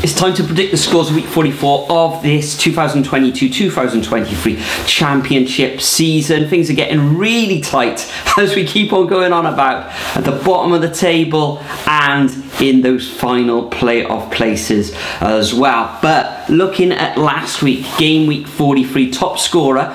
It's time to predict the scores of week 44 of this 2022-2023 championship season. Things are getting really tight as we keep on going on about at the bottom of the table and in those final playoff places as well. But looking at last week, game week 43, top scorer,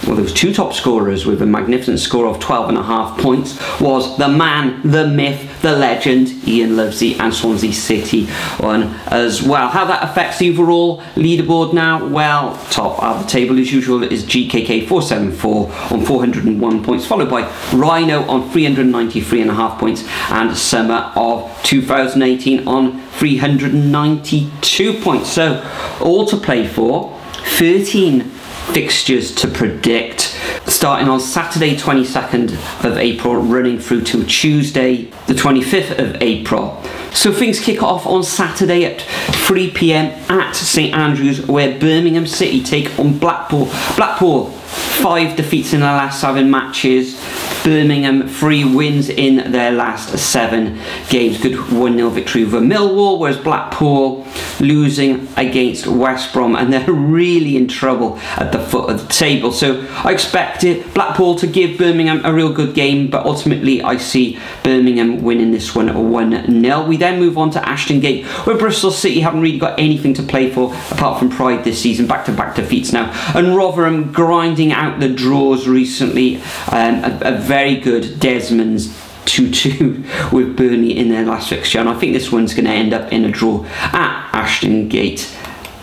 well, there was two top scorers with a magnificent score of 12.5 points, was the man, the myth, the legend, Ian Lovesey, and Swansea City won as well. How that affects the overall leaderboard now? Well, top of the table as usual is GKK 474 on 401 points, followed by Rhino on 393.5 points, and Summer of 2018 on 392 points. So all to play for, 13 fixtures to predict, starting on Saturday 22nd of April, running through to Tuesday the 25th of April. So things kick off on Saturday at 3 p.m. at St Andrews, where Birmingham City take on Blackpool. Blackpool, 5 defeats in their last 7 matches. Birmingham, 3 wins in their last 7 games. Good 1-0 victory over Millwall, whereas Blackpool losing against West Brom, and they're really in trouble at the foot of the table. So I expected Blackpool to give Birmingham a real good game, but ultimately I see Birmingham winning this one 1-0. We then move on to Ashton Gate, where Bristol City haven't really got anything to play for apart from pride this season. Back-to-back defeats now, and Rotherham grinding out the draws recently. A very good Desmond's 2-2 with Burnley in their last fixture, and I think this one's going to end up in a draw at Ashton Gate,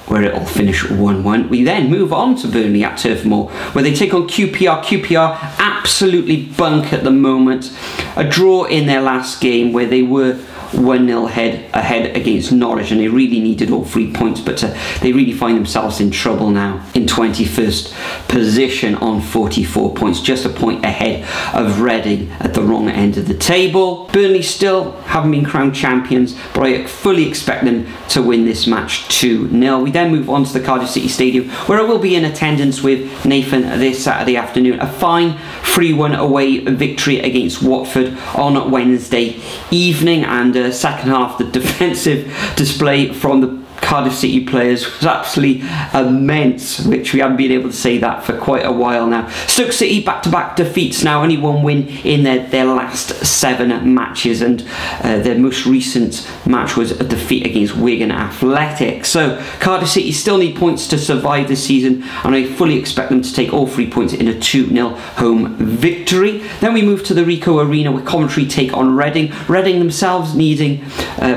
where it'll finish 1-1. We then move on to Burnley at Turf Moor, where they take on QPR. QPR absolutely bunk at the moment. A draw in their last game, where they were 1-0 ahead against Norwich, and they really needed all 3 points, but they really find themselves in trouble now in 21st position on 44 points, just a point ahead of Reading at the wrong end of the table. Burnley still haven't been crowned champions, but I fully expect them to win this match 2-0. We then move on to the Cardiff City Stadium, where I will be in attendance with Nathan this Saturday afternoon. A fine 3-1 away victory against Watford on Wednesday evening, and second half, the defensive display from the Cardiff City players was absolutely immense, which we haven't been able to say that for quite a while now. Stoke City back-to-back defeats now, only 1 win in their last 7 matches, and their most recent match was a defeat against Wigan Athletic. So Cardiff City still need points to survive this season, and I fully expect them to take all 3 points in a 2-0 home victory. Then we move to the Ricoh Arena, where Coventry take on Reading. Reading themselves needing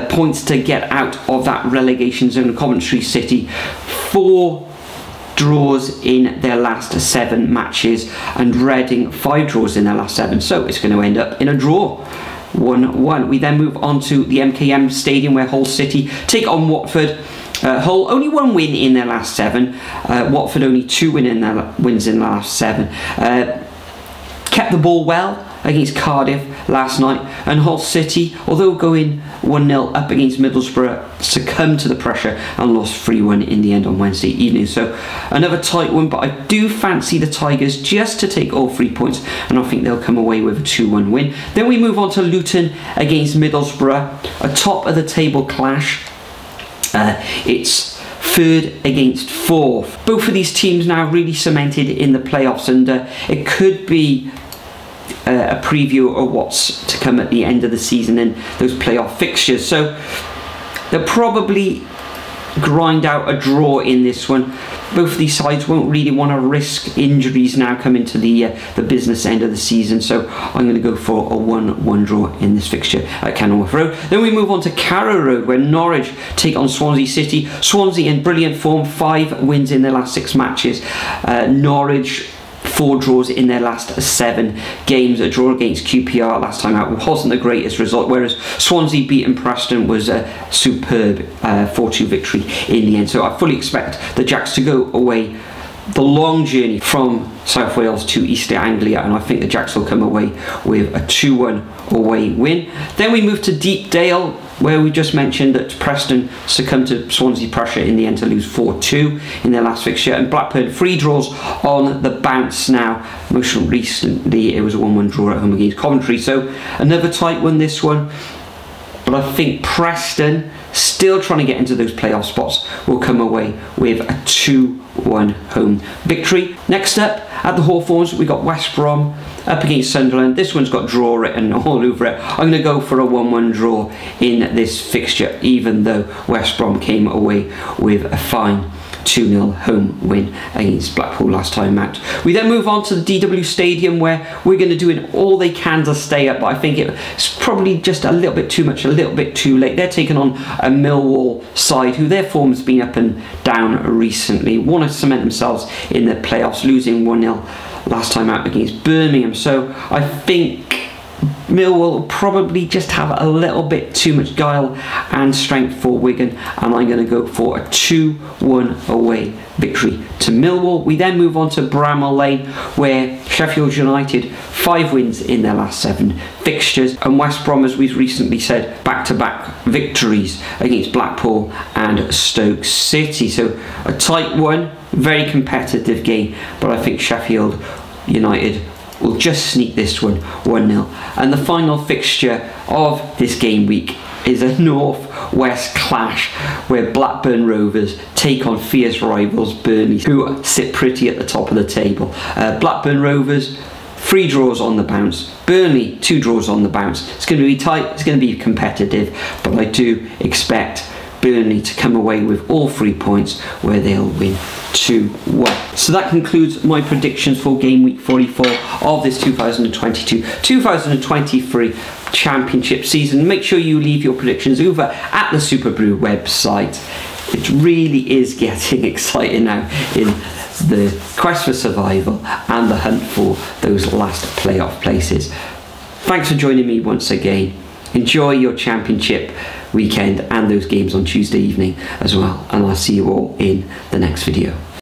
points to get out of that relegation zone. Coventry City, 4 draws in their last 7 matches, and Reading 5 draws in their last 7, so it's going to end up in a draw, 1-1. We then move on to the MKM Stadium, where Hull City take on Watford. Hull only 1 win in their last 7, Watford only 2 wins in their last 7. Kept the ball well against Cardiff last night, and Hull City, although going 1-0 up against Middlesbrough, succumbed to the pressure and lost 3-1 in the end on Wednesday evening. So another tight one, but I do fancy the Tigers just to take all 3 points, and I think they'll come away with a 2-1 win. Then we move on to Luton against Middlesbrough, a top of the table clash. It's 3rd against 4th. Both of these teams now really cemented in the playoffs, and it could be a preview of what's to come at the end of the season in those playoff fixtures. So they'll probably grind out a draw in this one. Both of these sides won't really want to risk injuries now coming to the business end of the season, so I'm going to go for a 1-1 draw in this fixture at Kenilworth Road. Then we move on to Carrow Road, where Norwich take on Swansea City. Swansea in brilliant form, 5 wins in their last 6 matches. Norwich 4 draws in their last 7 games. A draw against QPR last time out wasn't the greatest result, whereas Swansea beating Preston was a superb 4-2 victory in the end. So I fully expect the Jacks to go away the long journey from South Wales to East Anglia, and I think the Jacks will come away with a 2-1 away win. Then we move to Deepdale, where we just mentioned that Preston succumbed to Swansea pressure in the end to lose 4-2 in their last fixture, and Blackburn 3 draws on the bounce now. Most recently it was a 1-1 draw at home against Coventry, so another tight one this one. but I think Preston, still trying to get into those playoff spots, will come away with a 2-1 home victory. Next up, at the Hawthorns, we got West Brom up against Sunderland. This one's got draw written all over it. I'm going to go for a 1-1 draw in this fixture, even though West Brom came away with a fine 2-0 home win against Blackpool last time out. We then move on to the DW Stadium, where we're going to do all they can to stay up, but I think it's probably just a little bit too much, a little bit too late. They're taking on a Millwall side who their form's been up and down recently, want to cement themselves in the playoffs, losing 1-0 last time out against Birmingham. So I think Millwall will probably just have a little bit too much guile and strength for Wigan, and I'm going to go for a 2-1 away victory to Millwall. We then move on to Bramall Lane, where Sheffield United 5 wins in their last 7 fixtures, and West Brom, as we've recently said, back-to-back victories against Blackpool and Stoke City. So a tight one, very competitive game, but I think Sheffield United will just sneak this one 1-0. And the final fixture of this game week is a north-west clash, where Blackburn Rovers take on fierce rivals Burnley, who sit pretty at the top of the table. Blackburn Rovers, 3 draws on the bounce. Burnley, 2 draws on the bounce. It's going to be tight, it's going to be competitive, but I do expect Burnley to come away with all 3 points, where they'll win 2-1. So that concludes my predictions for game week 44 of this 2022-2023 championship season. Make sure you leave your predictions over at the Super Brew website. It really is getting exciting now in the quest for survival and the hunt for those last playoff places. Thanks for joining me once again. Enjoy your championship weekend and those games on Tuesday evening as well, and I'll see you all in the next video.